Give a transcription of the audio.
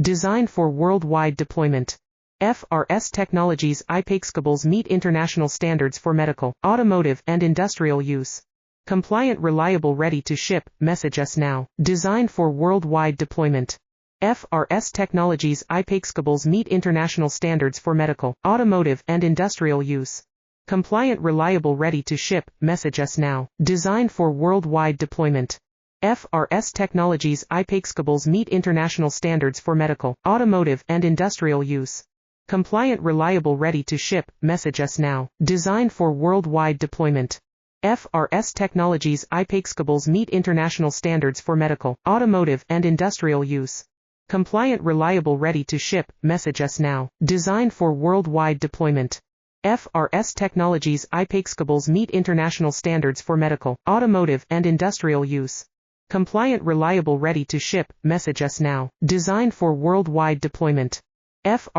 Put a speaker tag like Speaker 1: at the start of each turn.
Speaker 1: Designed for worldwide deployment. FRS Technologies Cables meet international standards for medical, automotive, and industrial use. Compliant, reliable, ready to ship. Message us now. Designed for worldwide deployment. FRS Technologies Cables meet international standards for medical, automotive, and industrial use. Compliant, reliable, ready to ship. Message us now. Designed for worldwide deployment. FRS Technologies Cables meet international standards for medical, automotive, and industrial use. Compliant, reliable, ready to ship. Message us now. Designed for worldwide deployment. FRS Technologies Cables meet international standards for medical, automotive, and industrial use. Compliant, reliable, ready to ship. Message us now. Designed for worldwide deployment. FRS Technologies Cables meet international standards for medical, automotive, and industrial use. Compliant, reliable, ready to ship. Message us now. Designed for worldwide deployment. FRS